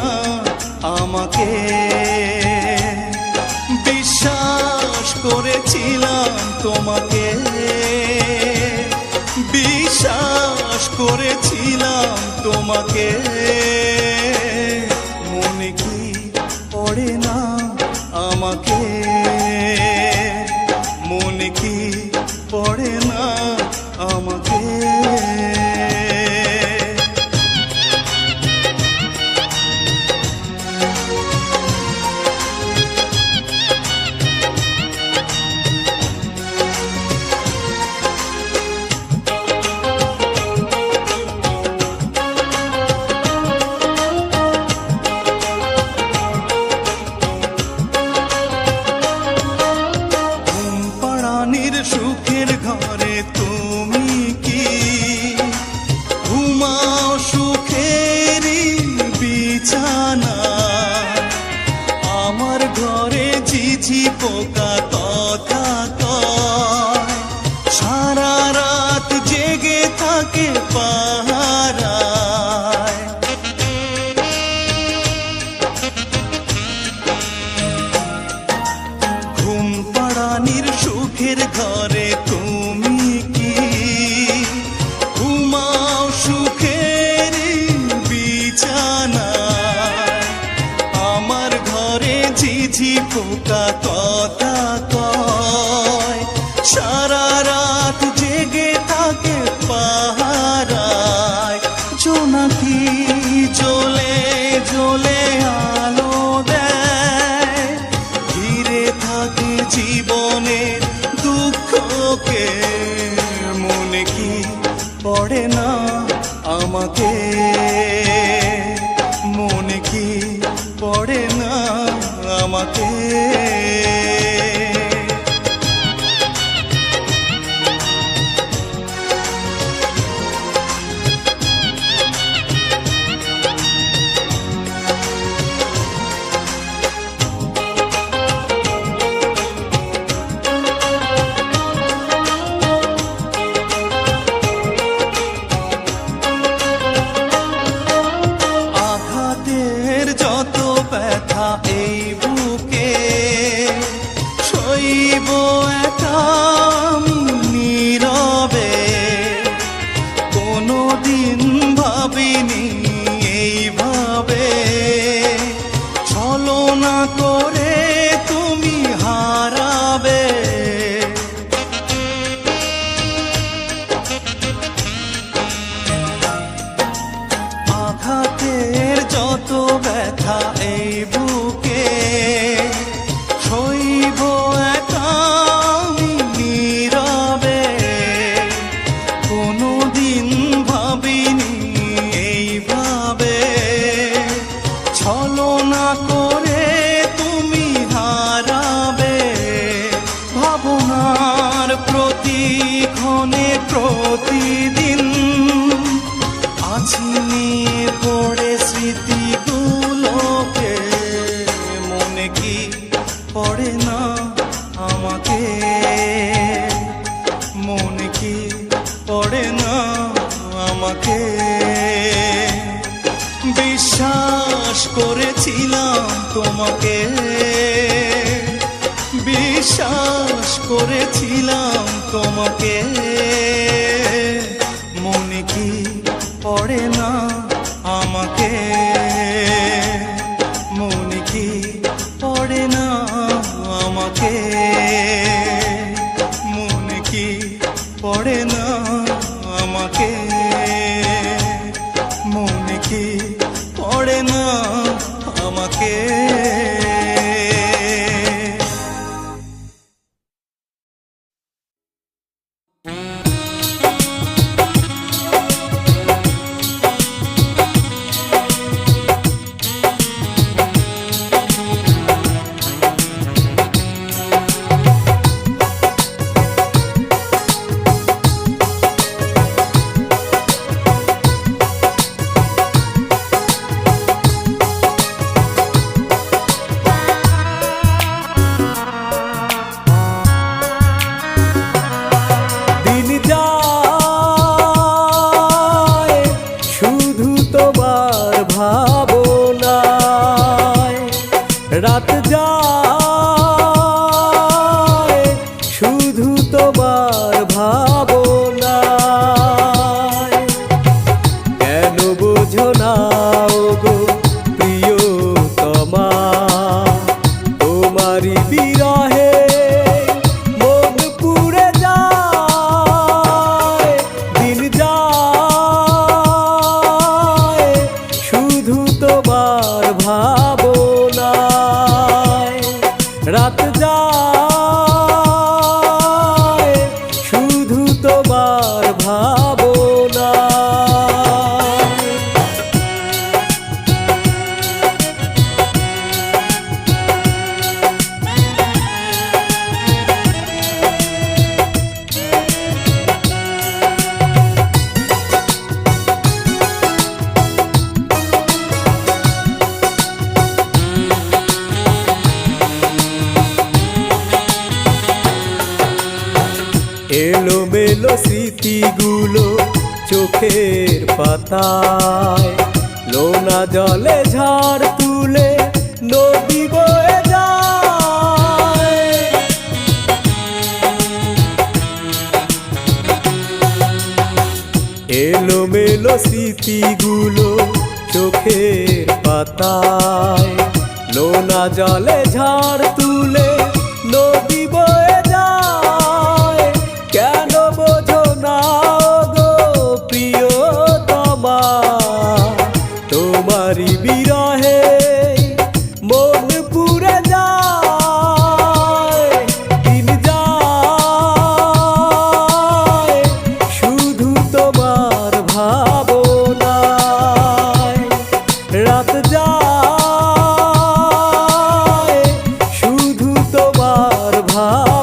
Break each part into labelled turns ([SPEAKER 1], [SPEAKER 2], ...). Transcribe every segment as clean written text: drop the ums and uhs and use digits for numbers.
[SPEAKER 1] না আমাকে। বিশ্বাস করেছিলাম তোমাকে, বিশ্বাস করেছিলাম তোমাকে। মনে কি পড়ে না আমাকে, মনে কি পড়ে না আমাকে। সুখের ঘরে তুমি কি ঘুমাও সুখেরই বিছানা? আমার ঘরে ঝিঝি পোকা কথা কয়, সারা রাত জেগে থাকে পাহারায়। ঘুম পাড়ানির সুখের ঘরে তুমি কি ঘুমাও সুখের বিছানা? আমার ঘরে ঝিঝি পোকা কথা কয়, সারা রাত জেগে থাকে পাহারায়। জোনাকি জ্বলে জ্বলে আলো দেয়, ঘিরে থাকে জীবনের দুঃখকে। মনে কি পড়ে না আমাকে, মনে কি পড়ে না আমাকে। যত ব্যথা এই বুকে সইব একা নীরবে। কোনোদিন ভাবিনি এইভাবে ছলনা করে তুমি হারাবে। আঘাতের যত ব্যথা এই বুকে সইব একা নীরবে। কোনোদিন ভাবিনি এইভাবে ছলনা করে তুমি হারাবে। ভাবনার প্রতিক্ষণে প্রতিদিন আছি নিয়ে পড়ে স্মৃতিগুলোকে। মনে কি পড়ে না আমাকে, মনে কি পড়ে না আমাকে। বিশ্বাস করেছিলাম তোমাকে, বিশ্বাস করেছিলাম তোমাকে। মনে কি পড়ে না আমাকে, মনে কি পড়ে না আমাকে। মনে কি পড়ে না আমাকে, মনে কি পড়ে না আমাকে।
[SPEAKER 2] রাত যায় শুধু তোমার ভাবনায়। কেন বোঝো না ওগো প্রিয়তমা, তোমারই বিরহে মন পুড়ে যায়। দিন যায় শুধু তোমার ভাবনায়। রাত যায় শুধু তোমার ভাবনায়। এলোমেলো স্মৃতিগুলো চোখের পাতায়, লোনা জলে ঝড় তুলে নদী বয়ে যায়। এলোমেলো স্মৃতিগুলো চোখের পাতায়, লোনা জলে ঝড় তুলে নদী বয়ে যায়। কেন বোঝো না গো প্রিয়তমা, তোমারই বিরহে মন পুড়ে যায়। দিন যায় শুধু তোমার ভাবনায়। রাত যায় শুধু তোমার ভাবনায়।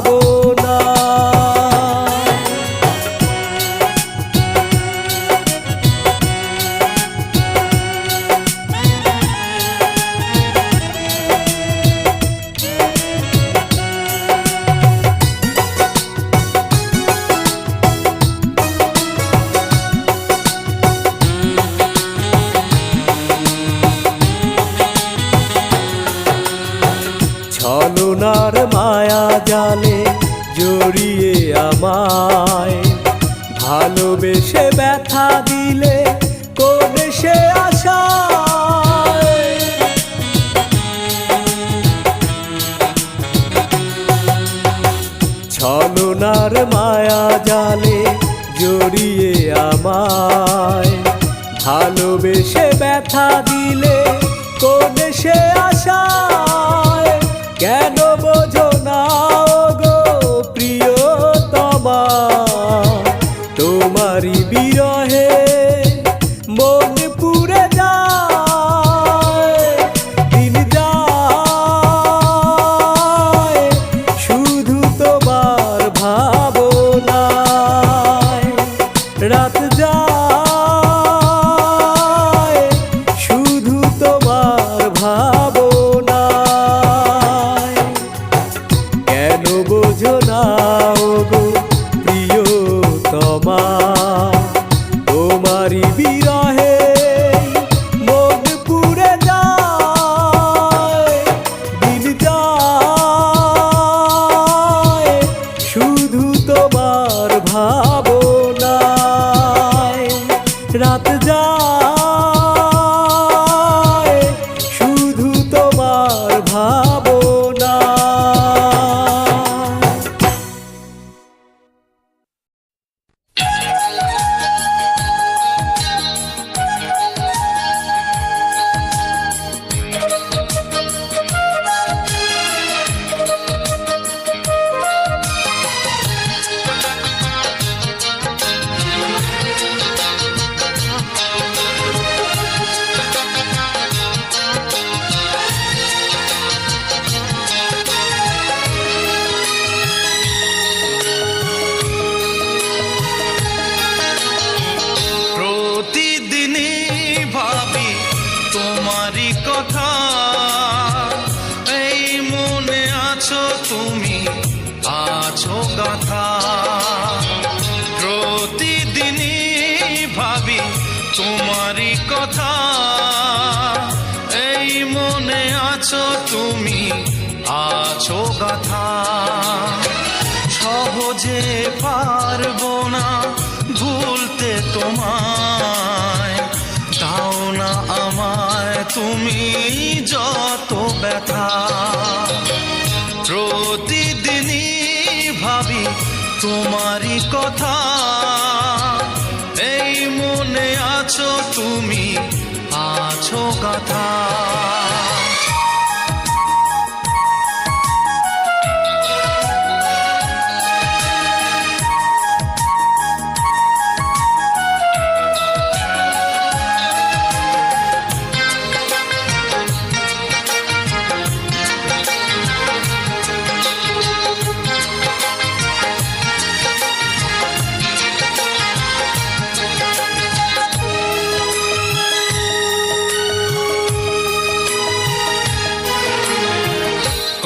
[SPEAKER 2] ছলনার মায়া জালে জড়িয়ে আমায়, ভালোবেসে ব্যথা দিলে কোন সে আশায়। ছলনার মায়া জালে জড়িয়ে আমায়, ভালোবেসে ব্যথা দিলে কোন সে আশায়। কেন বোঝো না গো প্রিয়তমা, তোমারই বিরহে মন পুড়ে যায়। দিন যায় শুধু তোমার ভাবনায়। রাত যায় শুধু তোমার ভাবনায়। কেন বোঝো না ওগো প্রিয়তমা, তোমারই বিরহে মন পুড়ে যায়। দিন যায় শুধু তোমার ভাবনায়। রাত যায় শুধু তোমার ভাবনায়।
[SPEAKER 1] তুমি আছো গাথা, প্রতিদিনই ভাবি তোমারই কথা, এই মনে আছে। আছো তুমি আছো গাথা। সহজে পারবো না ভুলতে তোমায়, দাও না আমায় তুমি যত ব্যথা। প্রতিদিনই ভাবি তোমারই কথা, এই মনে আছো তুমি আছো গাথা।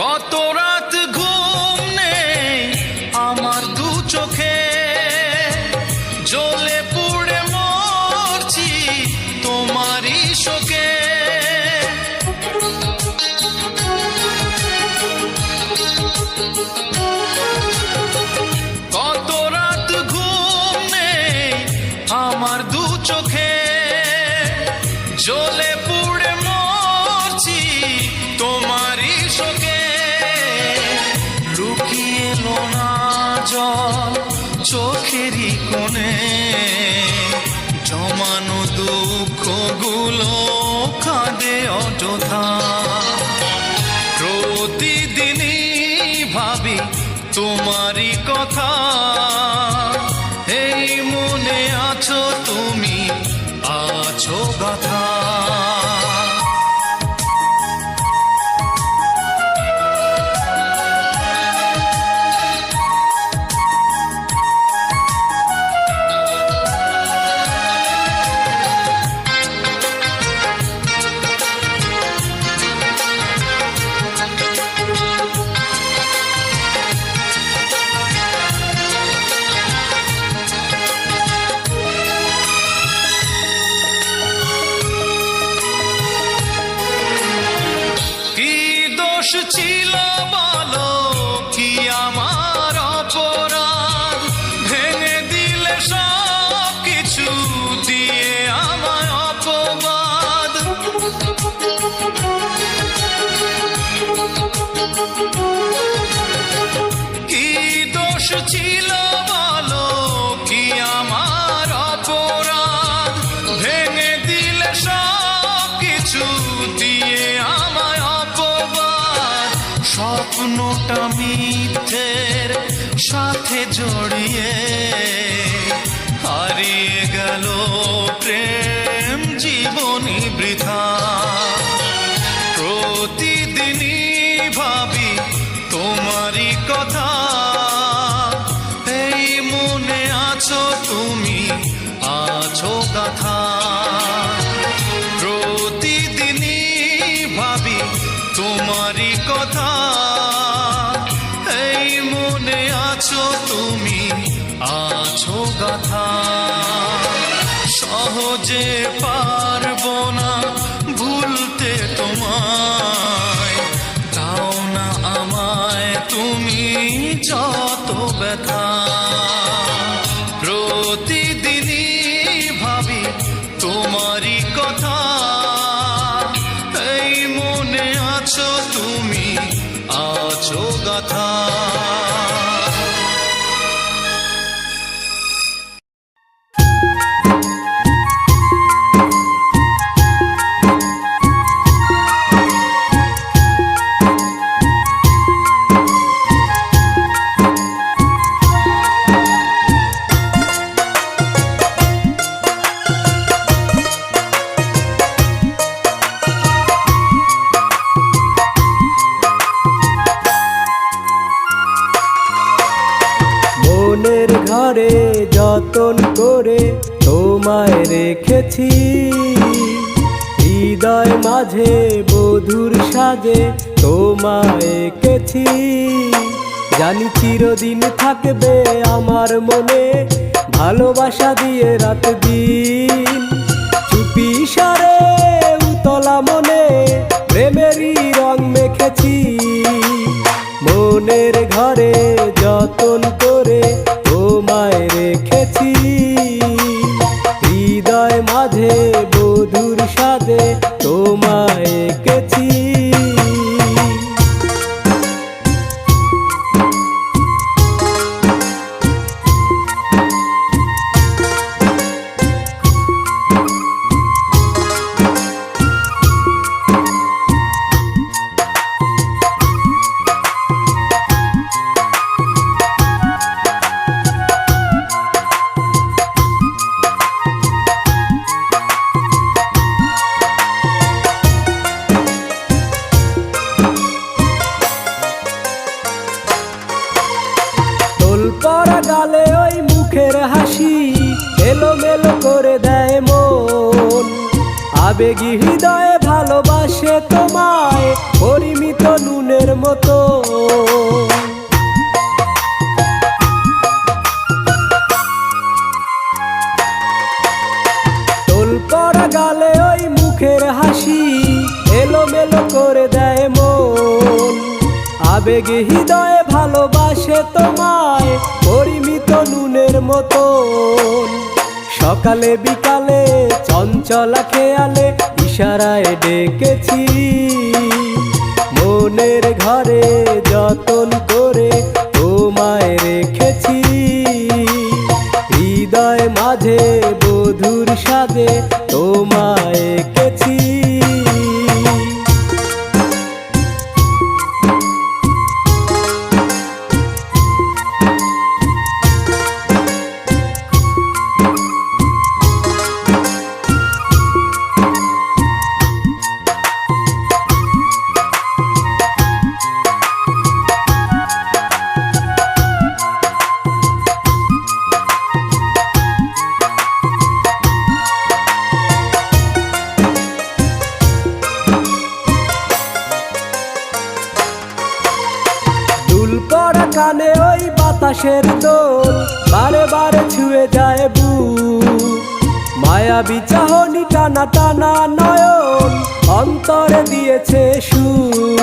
[SPEAKER 1] কত রাত ঘুম নেই আমার দু চোখে, জ্বলে পুড়ে মরছি তোমারই শোকে। কত রাত ঘুম নেই আমার দু চোখে, জ্বলে পুড়ে মরছি তোমারই শোকে। লুকিয়ে এলো না জল চোখেরই কোণে, জমানো দুঃখগুলো কাঁদে অযথা। প্রতিদিনই ভাবি তোমারই কথা, এই মনে আছো তুমি আছো গাথা। ছিল বলো কি আমার অপরাধ, ভেঙে দিলে সব কিছু দিয়ে আমার অপবাদ। কি দোষ ছিল বলো কি আমার অপরাধ, ভেঙে দিলে সব কিছু দিয়ে আমায় অপবাদ। স্বপ্নটা মিথ্যের সাথে জড়িয়ে হারিয়ে গেল প্রেম জীবনী বৃথা। প্রতিদিনই ভাবি তোমারই কথা, এই মনে আছো তুমি আছো গাথা। প্রতিদিনই ভাবি তোমারই কথা, এই মনে আছো তুমি আছো গাথা। সহজে পারবো না ভুলতে তোমায়, দাও না আমায় তুমি যত ব্যথা। প্রতিদিনই ভাবি তোমারই কথা, এই মনে আছো তুমি আছো গাথা।
[SPEAKER 2] মনের ঘরে যতন করে তোমায় রেখেছি, হৃদয় মাঝে বধুর সাজে তোমায় এঁকেছি। জানি চিরদিন থাকবে আমার মনে, ভালোবাসা দিয়ে রাত দিন। চুপি সারে উতলা মনে প্রেমেরই রং আবেগী হৃদয়ে ভালোবাসে তোমায় পরিমিত নুনের মতো। তোল পড়া গালে ওই মুখের হাসি এলোমেলো করে দেয় মন। আবেগী হৃদয়ে ভালোবাসে তোমায় পরিমিত নুনের মতন। সকালে বিকালে চঞ্চলা খেয়ালে ইশারায় ডেকেছি, মনের ঘরে যতন করে তোমায় রেখেছি। হৃদয় মাঝে বধুর সাজে তোমায় এঁকেছি। পড়া কানে ওই বাতাসের দোল বারে বারে ছুঁয়ে যায় বুক। মায়াবী চাহনি টানা টানা নয়ন অন্তরে দিয়েছে সুর।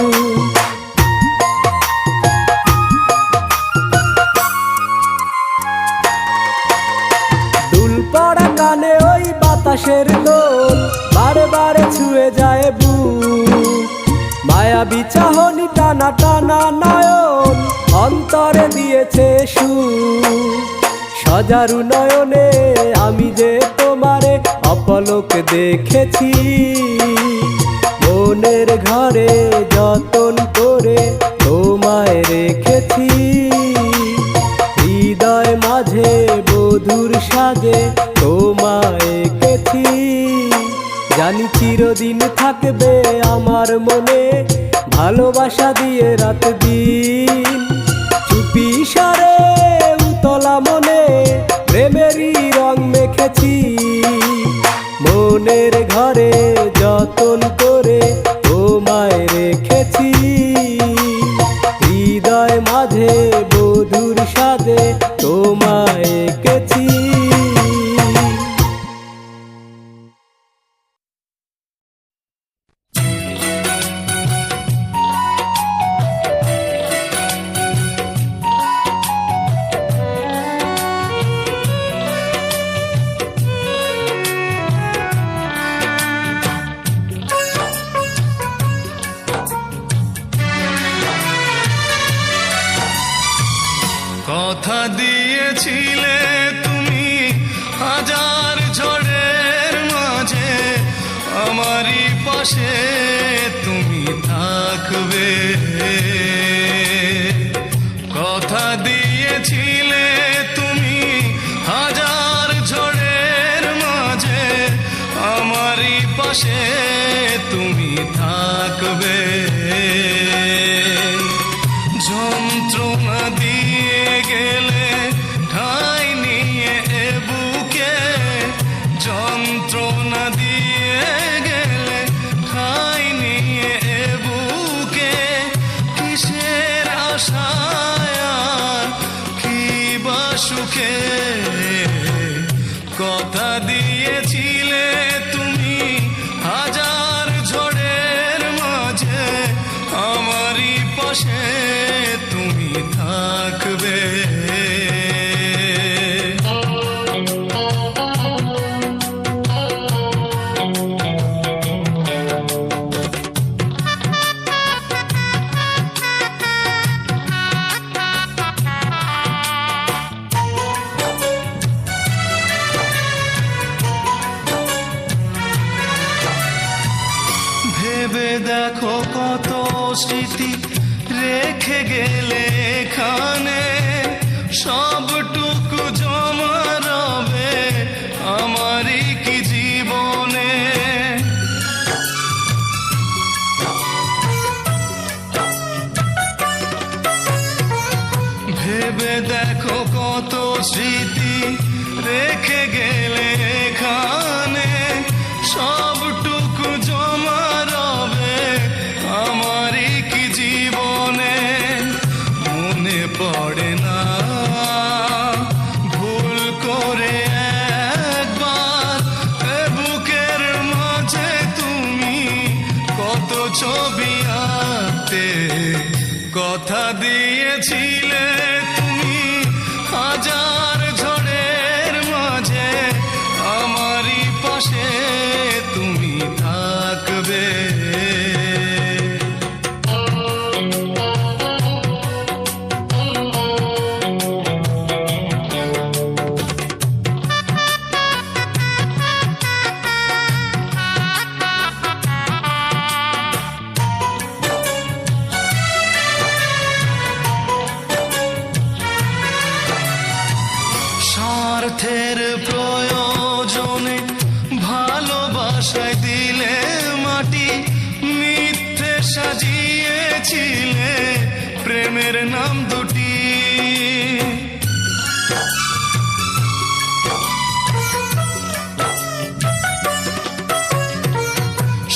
[SPEAKER 2] দুল পড়া কানে ওই বাতাসের দোল বারে বারে ছুঁয়ে যায় বুক। মায়াবী চাহনি টানা টানা নয়ন অন্তরে দিয়েছে সুর। সজারু নয়নে আমি যে তোমারে অপলক দেখেছি, মনের ঘরে যতন করে তোমায় রেখেছি। হৃদয় মাঝে বধুর সাজে তোমায় এঁকেছি। জানি চিরদিন থাকবে আমার মনে ভালোবাসা দিয়ে রাত দিন। চুপি সারে উতলা মনে প্রেমেরই রং মেখেছি, মনের ঘরে যতন করে তোমায় রেখেছি। হৃদয় মাঝে বধুর সাজে তোমায় এঁকেছি।
[SPEAKER 1] কথা দিয়েছিলে তুমি হাজার ঝড়ের মাঝে আমারই পাশে তুমি থাকবে। কথা দিয়েছিলে তুমি হাজার ঝড়ের মাঝে আমারই পাশে তুমি থাকবে। যন্ত্রণা দিয়ে গেলে ঠাঁই নিয়ে এ বুকে, যন্ত্রণা দিয়ে গেলে ঠাঁই নিয়ে এ বুকে। কিসের আশায় আর কি বা সুখে কথা দিয়েছিলে তুমি হাজার ঝড়ের মাঝে আমারই পাশে তুমি থাকবে। ভেবে দেখো কত স্মৃতি রেখে গেলে এখানে, সবটুকু জমা রবে আমারই কি জীবনে। ভেবে দেখো কত স্মৃতি রেখে গেলে এখানে, সবটুকু ছবি আঁকতে কথা দিয়েছিলে তুমি, হাজার ঝড়ের মাঝে আমারই পাশে তুমি থাকবে। স্বার্থের প্রয়োজনে ভালোবাসায় দিলে মাটি, মিথ্যে সাজিয়েছিলে প্রেমের নাম দুটি।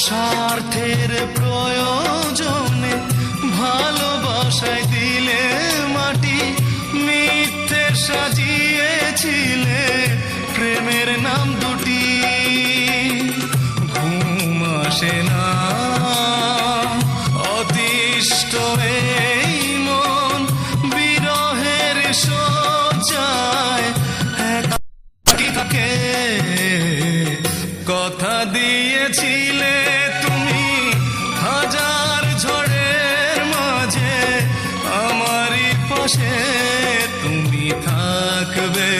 [SPEAKER 1] স্বার্থের প্রয়োজনে ভালোবাসায় দিলে মাটি, মিথ্যে সাজিয়েছিলে প্রেমের নাম দুটি। ঘুম আসে না অতিষ্ঠ এই মন, বিরহের শয্যায় একাকী থাকে। কথা দিয়েছিলে তুমি, হাজার ঝড়ের মাঝে আমারই পাশে তুমি থাকবে।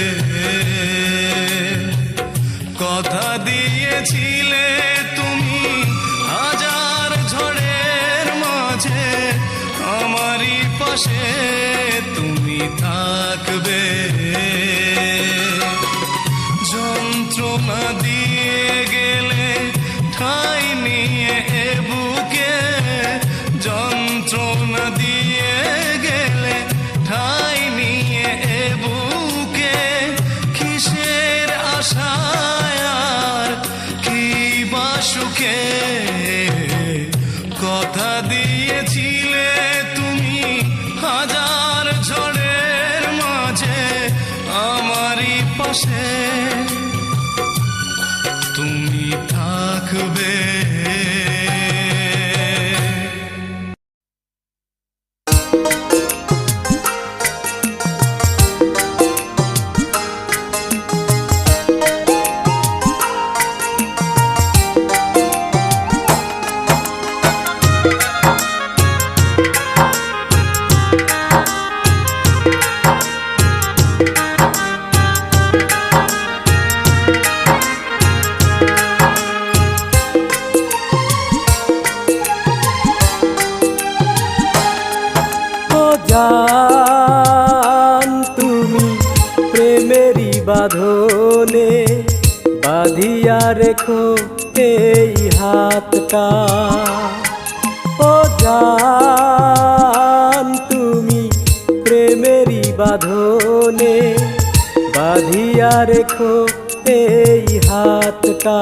[SPEAKER 1] কথা দিয়েছিলে তুমি, হাজার ঝড়ের মাঝে আমারই পাশে তুমি থাকবে। যন্ত্রণা দিয়ে গেলে ঠাই নিয়ে এ বুকে, যন্ত্রণা দিয়ে গেলে ঠাই নিয়ে এ বুকে, কিসের আশায় আর কি বা সুখে। কথা দিয়েছিলে তুমি, হাজার ঝড়ের মাঝে আমারই পাশে তুমি থাকবে।
[SPEAKER 2] জান তুমি প্রেমেরই বাঁধনে বাঁধিয়া রেখো এই হাতটা। ও জান তুমি প্রেমেরই বাঁধনে বাঁধিয়া রেখো এই হাতটা।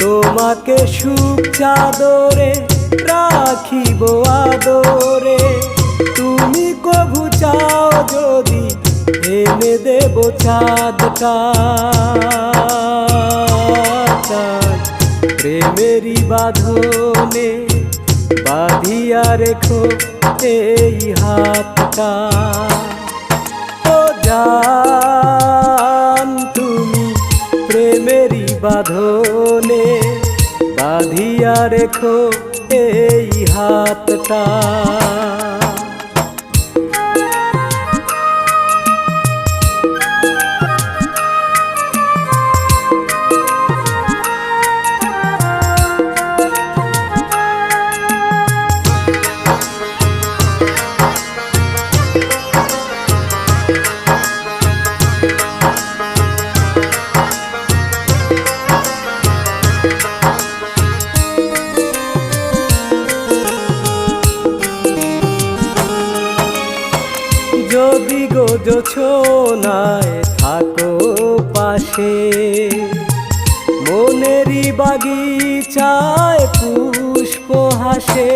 [SPEAKER 2] তোমাকে সুখ চাদরে রাখিব আদরে, তুমি কভু চাও যদি এনে দেব চাঁদটা। প্রেমেরই বাঁধনে বাঁধিয়া রেখো এই হাতটা। ও জান তুমি প্রেমেরই বাঁধনে বাঁধিয়া রেখো এই হাতটা। যদি গো জোছনায় থাকো পাশে, মনেরই বাগিচায় পুষ্প হাসে।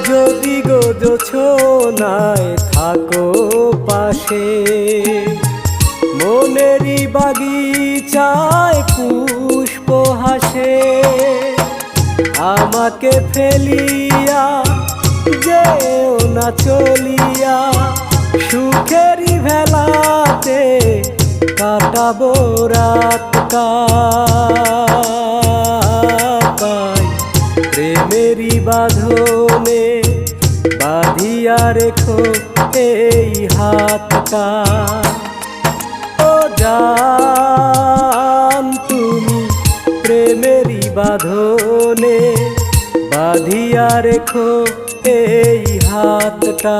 [SPEAKER 2] যদি গো জোছনায় থাকো পাশে, বাগিচায় পুষ্প হাসে, আমাকে ফেলিয়া যেও না চলিয়া, সুখেরই ভেলাতে কাটাবো রাত কাটাই। প্রেমেরই বাঁধনে বাঁধিয়া রেখো এই হাতটা। ও জান তুমি প্রেমেরই বাঁধনে বাঁধিয়া রেখো এই হাতটা।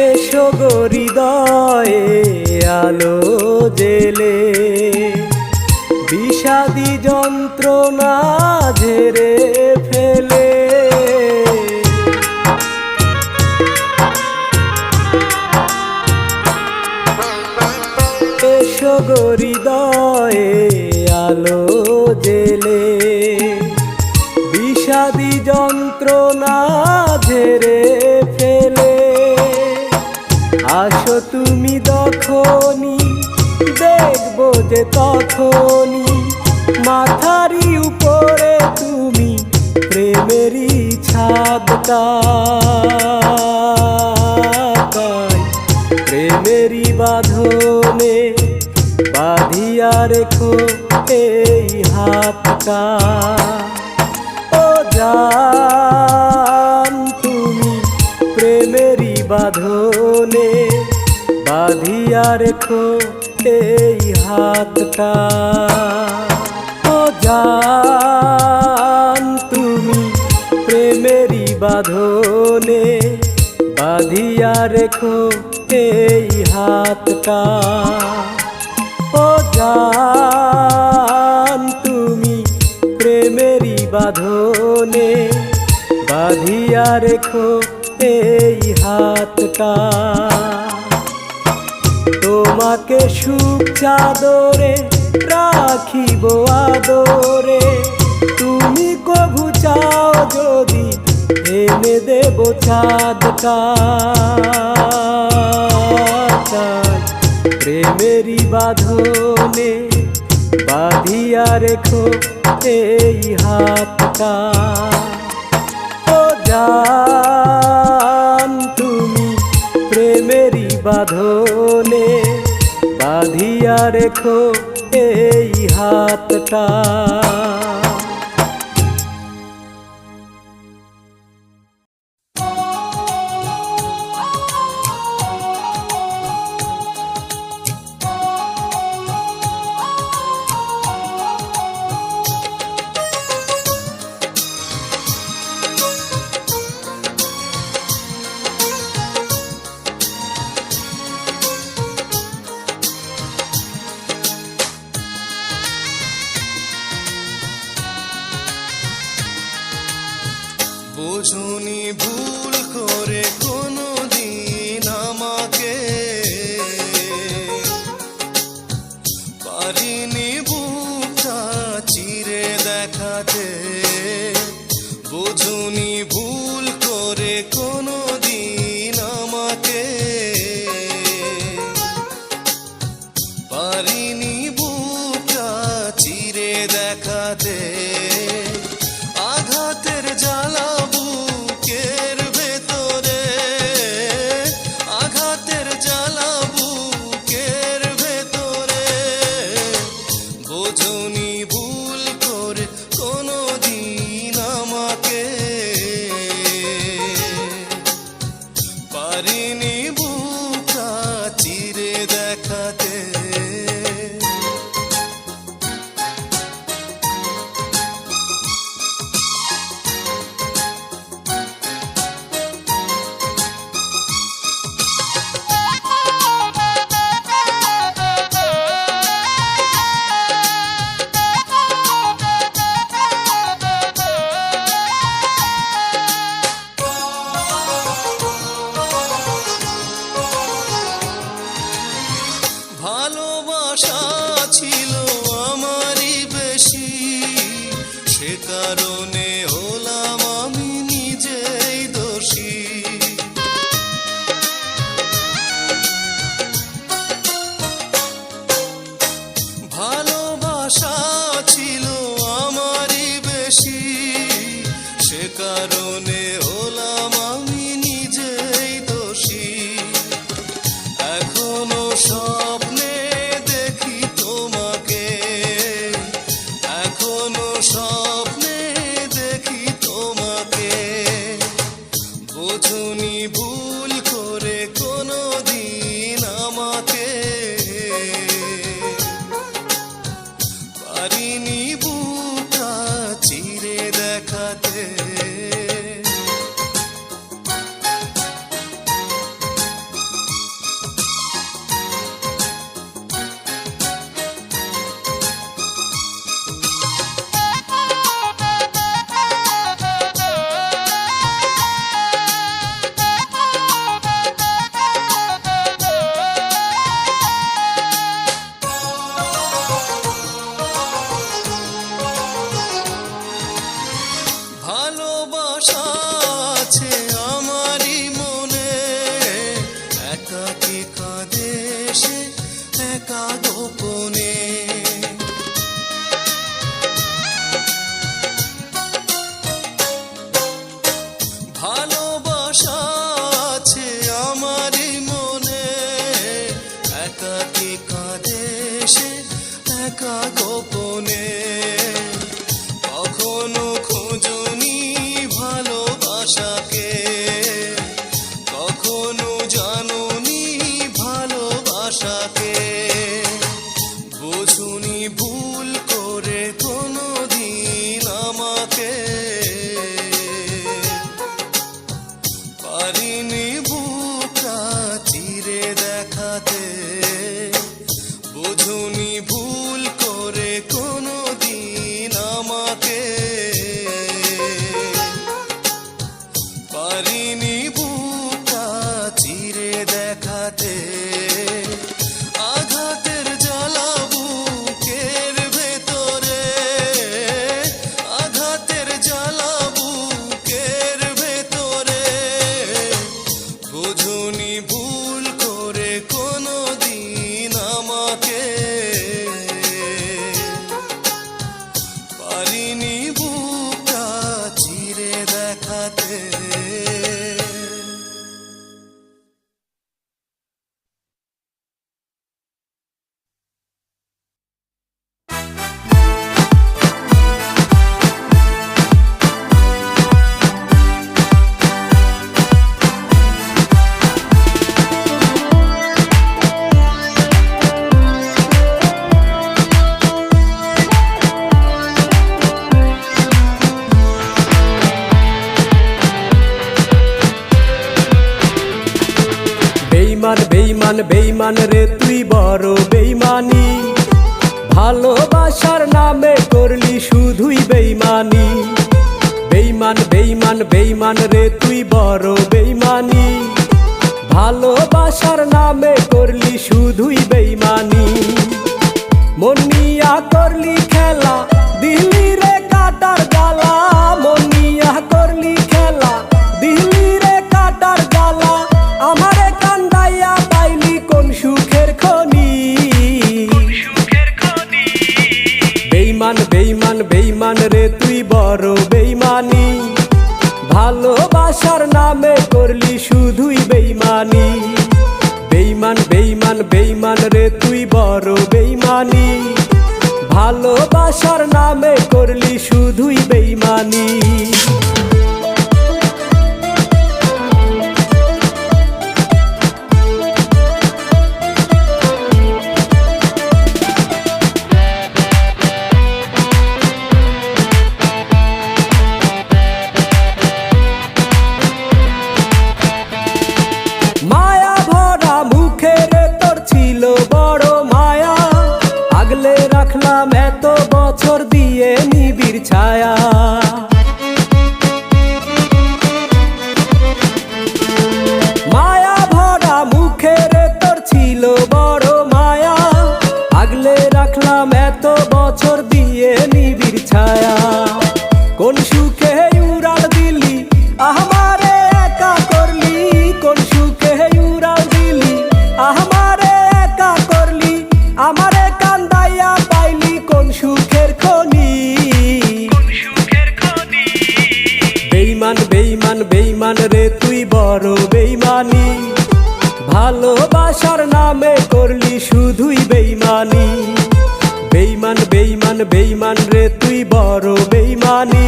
[SPEAKER 2] এসো গো হৃদয়ে আলো জেলে, বিষাদি যন্ত্রণা ঝেড়ে ফেলে। এসো গো হৃদয়ে আলো জেলে, বিষাদি যন্ত্রণা ঝেড়ে ফেলে। আসো তুমি তখনই, দেখবো যে তখনই মাথারই উপরে তুমি প্রেমেরই ছাদটা। প্রেমেরই বাঁধনে বাঁধিয়া রেখো এই হাতটা। ও জান তুমি প্রেমেরই বাঁধনে বাঁধিয়া রেখো এই হাতটা। ও জান তুমি প্রেমেরই বাঁধনে বাঁধিয়া রেখো এই হাতটা। ও জান তুমি প্রেমেরই বাঁধনে বাঁধিয়া রেখো এই হাতটা। তোমাকে সুখ চাদরে রাখিব আদরে, তুমি কভু চাও যদি এনে দেব চাঁদটা। প্রেমেরই বাঁধনে বাঁধিয়া রেখো এই হাতটা। ও জান তুমি প্রেমেরই বাঁধনে বাঁধিয়া রেখো এই হাতটা।
[SPEAKER 1] কারণে হলাম আমি নিজেই দোষী। ভালোবাসা ছিল আমারই বেশি, সে কারণে হলাম আমি নিজেই দোষী। এখনো স্বপ্নে দেখি তোমাকে, এখনো স্বপ্নে দেখি তোমাকে। বোঝনি ভুল করে কোনোদিন আমাকে, পারিনি বুকটা চিরে দেখাতে। ভালোবাসা আছে আমারই মনে, একাকী কাঁদে সে একা গোপনে। ভালোবাসা আছে আমারই মনে, একাকী কাঁদে সে একা গোপনে। কখনো খোঁজনি ভালোবাসাকে, কখনো জানুনি ভালোবাসাকে। বুঝুনি ভুল করে কোনোদিন আমাকে, পারিনি বুকটা চিরে দেখাতে। বুঝুনি ভুল করে কোনোদিন আমাকে, পারিনি বুকটা চিরে দেখাতে। আঘাতের জ্বালা বুকের ভেতরে, আঘাতের জ্বালা বুকের ভেতরে। বুঝুনি ভুল করে কোনোদিন আমাকে, পারিনি বুকটা চিরে দেখাতে।
[SPEAKER 2] বেইমান বেইমান বেইমান রে তুই বড় বেইমানি, ভালোবাসার নামে করলি শুধুই বেইমানি। বেইমান বেইমান বেইমান রে তুই বড় বেইমানি, ভালোবাসার নামে করলি শুধুই বেইমানি। মন নিয়া করলি খেলা, দিলি রে কাটার জ্বালা। মন নিয়া করলি খেলা, দিলি রে কাটার জ্বালা। আমারে কান্দাইয়া পাইলি কোন সুখের খনি। বেইমান বেইমান বেইমান রে তুই বড় বেইমানি, ভালোবাসার নামে করলি শুধুই বেইমানি। বেইমান বেইমান বেইমান রে তুই বড় বেইমানি, ভালোবাসার নামে করলি শুধুই বেইমানি। মায়া ভরা মুখের তোর ছিল বড় মায়া, আগলে রাখলাম এত বছর দিয়ে ভালোবাসার নামে করলি শুধুই বেইমানি। বেইমান বেইমান বেইমান রে তুই বড় বেইমানি।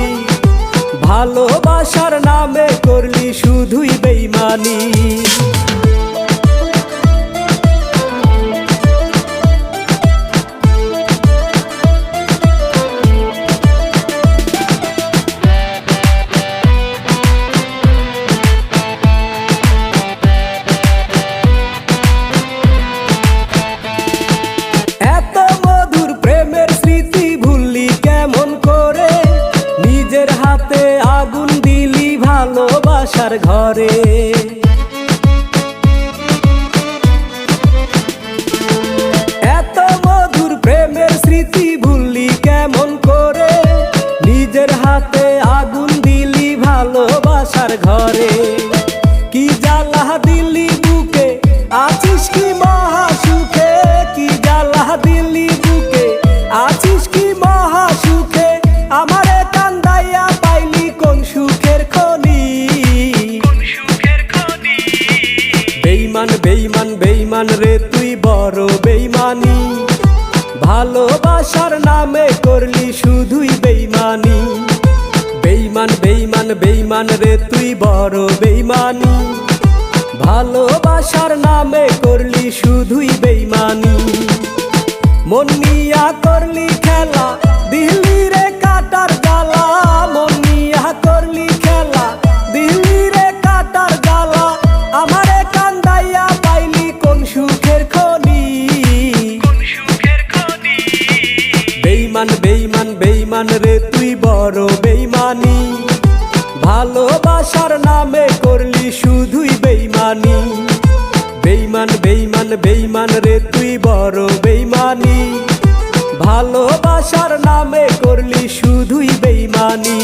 [SPEAKER 2] ভালোবাসার নামে করলি শুধুই বেইমানি। এত মধুর প্রেমের স্মৃতি ভুললি কেমন করে? নিজের হাতে আগুন দিলি ভালোবাসার ঘরে। এত মধুর প্রেমের স্মৃতি ভুললি কেমন করে? নিজের হাতে আগুন দিলি ভালোবাসার ঘরে। কি জ্বালা দিলি বুকে আছিস কি মহা সুখে? কি জ্বালা দিলি বুকে আছিস কি মহা সুখে? আমারে কান্দাইয়া পাইলি কোন সুখের খনি? বেইমান বেইমান বেইমান রে তুই বড় বেইমানি। ভালোবাসার নামে করলি শুধুই বেইমানি। বেইমান বেইমান বেইমান রে তুই বড় বেইমানি। ভালোবাসার নামে করলি শুধুই বেইমানি। মন নিয়া করলি খেলা দিলি রে কাটার জ্বালা। মন নিয়া করলি খেলা দিলি রে কাটার জ্বালা। আমারে কান্দাইয়া পাইলি কোন সুখের খনি? বেইমান বেইমান বেইমান রে তুই বড় বেইমানি। ভালোবাসার নামে করলি শুধুই বেইমানি। বেইমান বেইমান বেইমান রে তুই বড় বেইমানি। ভালোবাসার নামে করলি শুধুই বেইমানি।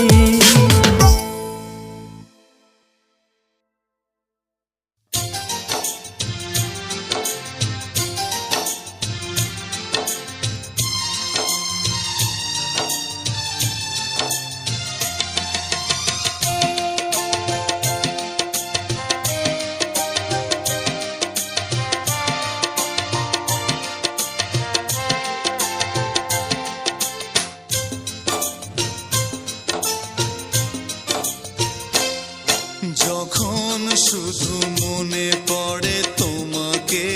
[SPEAKER 1] যখন শুধু মনে পড়ে তোমাকে,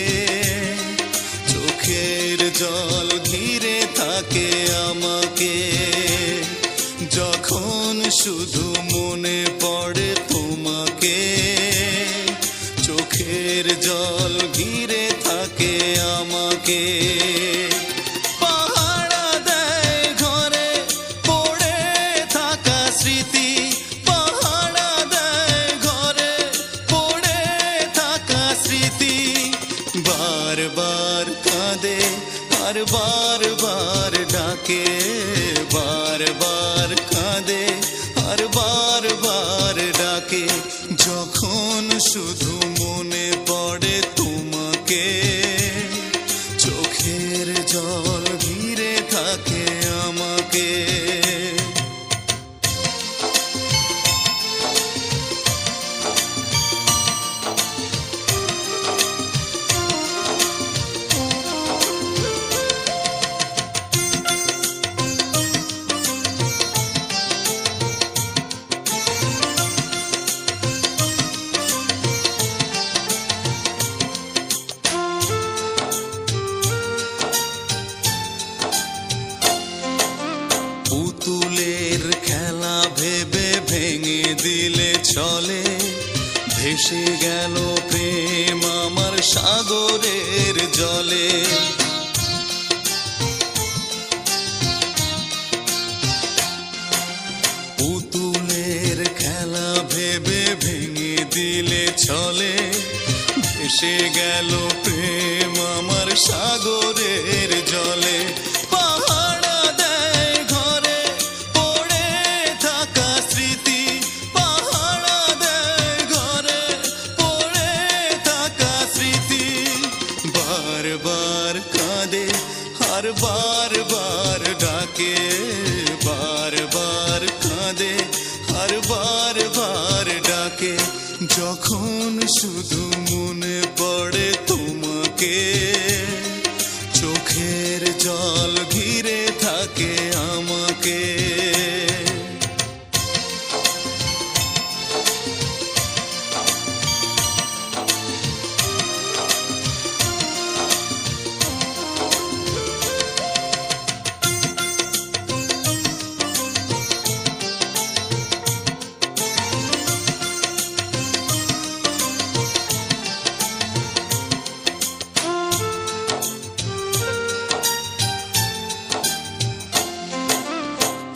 [SPEAKER 1] চোখের জল ঘিরে থাকে আমাকে। যখন শুধু মনে পড়ে তোমাকে, চোখের জল ঘিরে থাকে আমাকে। পাহারা দেয় ঘরে পড়ে থাকা স্মৃতি। পাহারা দেয় ঘরে পড়ে থাকা স্মৃতি। বারবার কাঁদে আর বারবার ডাকে। বারবার কাঁদে আর বারবার ডাকে। যখন শুধু মনে পড়ে তোমাকে, চোখের জল ঘিরে থাকে আমাকে। পুতুলের খেলা ভেবে ভেঙে দিলে চলে। ভেসে গেল প্রেম আমার সাগরের জলে। পুতুলের খেলা ভেবে ভেঙে দিলে চলে। ভেসে গেল প্রেম আমার সাগরের জলে। পাহারা দেয় ঘরে পড়ে থাকা স্মৃতি। পাহারা দেয় ঘরে পড়ে থাকা স্মৃতি। বারবার কাঁদে আর বারবার ডাকে। বারবার কাঁদে আর বারবার ডাকে। যখন শুধু মনে পড়ে তোমাকে, চোখের জল ঘিরে থাকে আমাকে।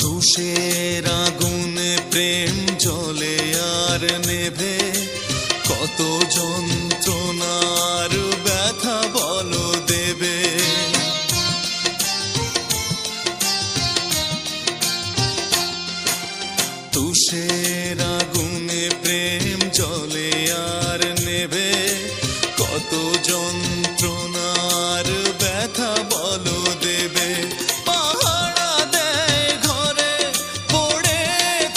[SPEAKER 1] তুষের আগুনে প্রেম জ্বলে আর নেভে, কত যন্ত্রণার ব্যথা বলো দেবে। তুষের আগুনে প্রেম জ্বলে আর নেভে, কত যন্ত্রণার ব্যথা বলো দেবে। পাহারা দেয় ঘরে পড়ে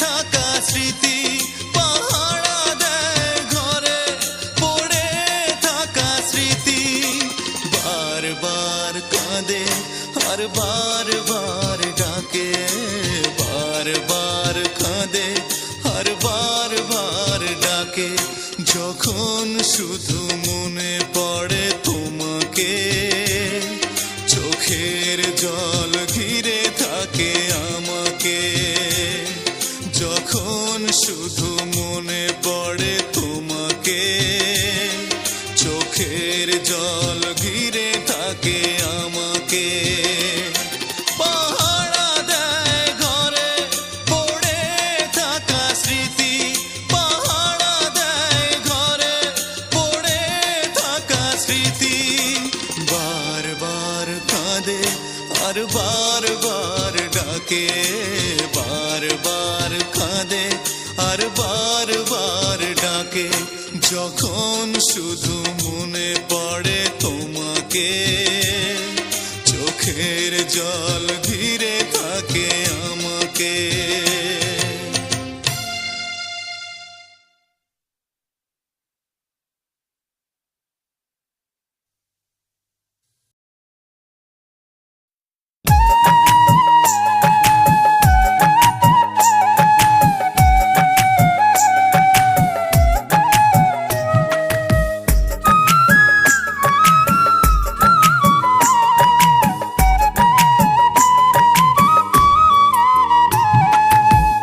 [SPEAKER 1] থাকা স্মৃতি, পাহারা দেয় ঘরে পড়ে থাকা স্মৃতি। বারবার কাঁদে আর বারবার ডাকে, বারবার কাঁদে আর বারবার ডাকে। যখন শুধু মনে পড়ে তোমাকে, চোখের জল ঘিরে থাকে আমাকে। যখন শুধু মনে পড়ে তোমাকে, চোখের জল ঘিরে থাকে আমাকে। পাহারা দেয় ঘরে পড়ে থাকা স্মৃতি, পাহারা দেয় ঘরে পড়ে থাকা স্মৃতি। বারবার কাঁদে আর বারবার ডাকে, বারবার কাঁদে আর বারবার ডাকে। যখন শুধু মনে পড়ে তোমাকে, চোখের জল ঘিরে থাকে আমাকে।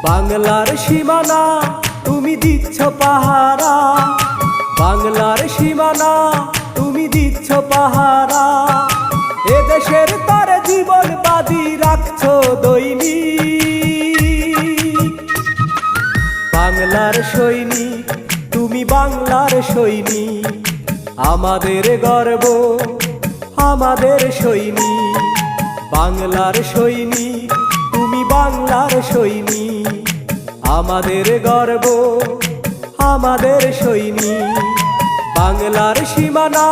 [SPEAKER 2] বাংলার সীমানা তুমি দিচ্ছ পাহারা, বাংলার সীমানা তুমি দিচ্ছ পাহারা। এদেশের তার জীবন বাজি রাখছ দৈনিক। বাংলার সৈনিক তুমি, বাংলার সৈনিক, আমাদের গর্ব আমাদের সৈনিক। বাংলার সৈনিক তুমি, বাংলার সৈনিক, আমাদের গর্ব আমাদের সৈনিক। বাংলার সীমানা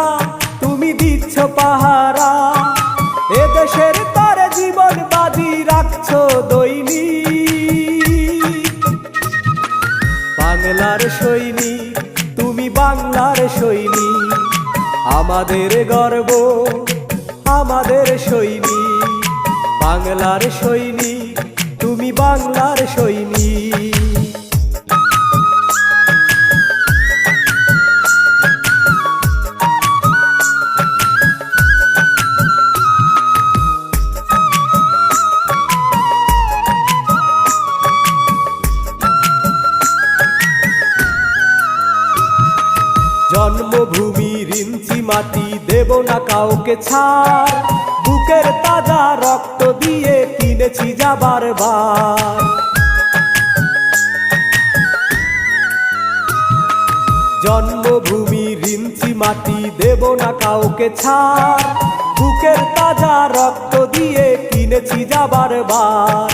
[SPEAKER 2] তুমি দিচ্ছ পাহারা, এদেশের তার জীবন বাজি রাখছ দৈনিক। বাংলার সৈনিক তুমি, বাংলার সৈনিক, আমাদের গর্ব আমাদের সৈনিক। বাংলার সৈনিক তুমি, বাংলার সৈনিক। জন্মভূমির ইঞ্চি মাটি দেব না কাউকে ছাড়, বুকের তাজা রক্ত দিয়ে কিনেছি যাবার বার। জন্মভূমির ইঞ্চি মাটি দেব না কাউকে ছাড়, বুকের তাজা রক্ত দিয়ে কিনেছি যাবার বার।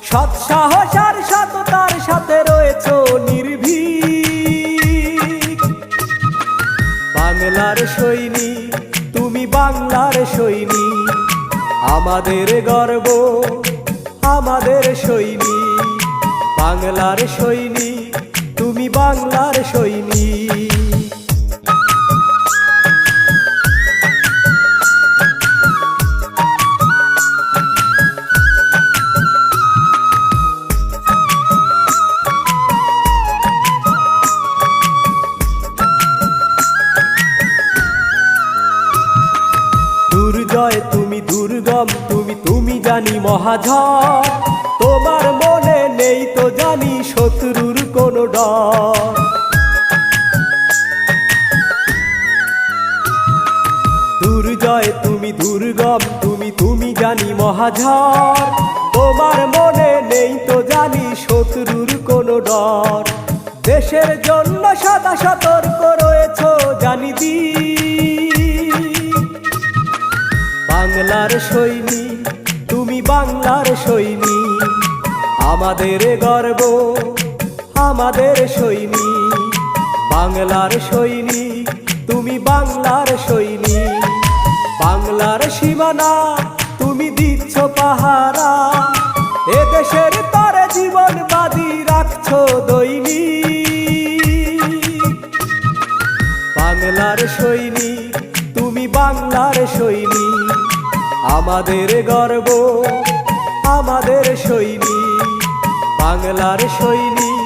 [SPEAKER 2] সৎ সাহস আর সততার সাথে রয়েছ নির্ভীক। বাংলার সৈনিক তুমি, বাংলার সৈনিক, আমাদের গর্ব আমাদের সৈনিক। বাংলার সৈনিক তুমি, বাংলার সৈনিক। দুর্জয় তুমি দুর্গম, তুমি জানি মহাঝড়। তোমার মনে নেই তো জানি শত্রুর কোনো ডর। দুর্জয় তুমি দুর্গম, তুমি জানি মহাঝড়। তোমার মনে নেই তো জানি শত্রুর কোনো ডর। দেশের জন্য সদা সতর্ক রয়েছ জানি দি। বাংলার সৈনিক তুমি বাংলার সৈনিক, আমাদের গর্ব আমাদের সৈনিক। বাংলার সৈনিক তুমি বাংলার সৈনিক, বাংলার সীমানা তুমি দিচ্ছ পাহারা। এ দেশের তরে জীবন বাজি রাখছো দৈনিক। বাংলার সৈনিক তুমি বাংলার সৈনিক, আমাদের গর্ব আমাদের সৈনিক। বাংলার সৈনিক